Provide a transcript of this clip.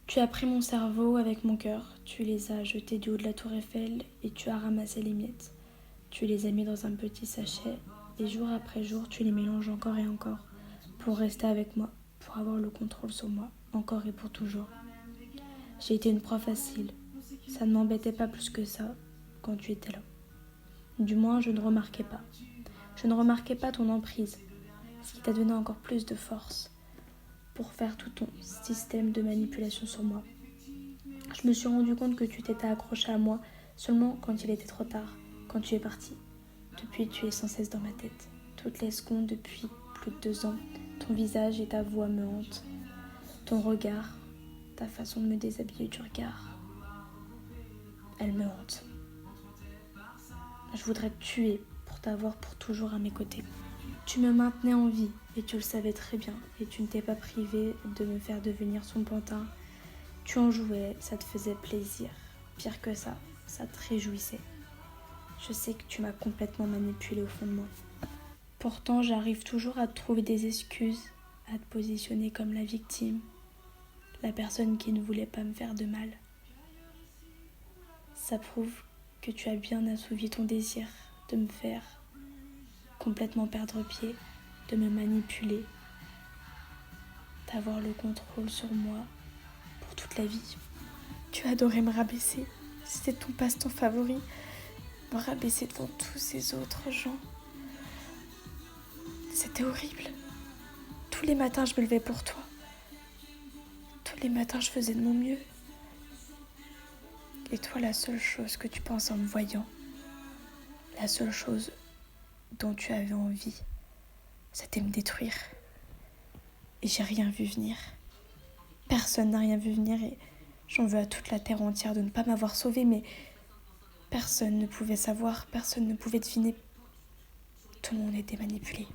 Tu as pris mon cerveau avec mon cœur, tu les as jetés du haut de la tour Eiffel et tu as ramassé les miettes. Tu les as mis dans un petit sachet et jour après jour tu les mélanges encore et encore pour rester avec moi, pour avoir le contrôle sur moi, encore et pour toujours. J'ai été une proie facile, ça ne m'embêtait pas plus que ça quand tu étais là. Du moins je ne remarquais pas. Je ne remarquais pas ton emprise, ce qui t'a donné encore plus de force pour faire tout ton système de manipulation sur moi. Je me suis rendu compte que tu t'étais accroché à moi seulement quand il était trop tard, quand tu es parti. Depuis, tu es sans cesse dans ma tête. Toutes les secondes depuis plus de 2 ans, ton visage et ta voix me hantent. Ton regard, ta façon de me déshabiller du regard, elle me hante. Je voudrais te tuer pour t'avoir pour toujours à mes côtés. Tu me maintenais en vie et tu le savais très bien et tu ne t'es pas privé de me faire devenir son pantin. Tu en jouais, ça te faisait plaisir. Pire que ça te réjouissait. Je sais que tu m'as complètement manipulée au fond de moi. Pourtant, j'arrive toujours à te trouver des excuses, à te positionner comme la victime, la personne qui ne voulait pas me faire de mal. Ça prouve que tu as bien assouvi ton désir de me faire complètement perdre pied, de me manipuler, d'avoir le contrôle sur moi pour toute la vie. Tu adorais me rabaisser, c'était ton passe-temps favori, me rabaisser devant tous ces autres gens. C'était horrible. Tous les matins, je me levais pour toi. Tous les matins, je faisais de mon mieux. Et toi, la seule chose que tu penses en me voyant, la seule chose dont tu avais envie, c'était me détruire. Et j'ai rien vu venir. Personne n'a rien vu venir et j'en veux à toute la terre entière de ne pas m'avoir sauvée, mais personne ne pouvait savoir, personne ne pouvait deviner. Tout le monde était manipulé.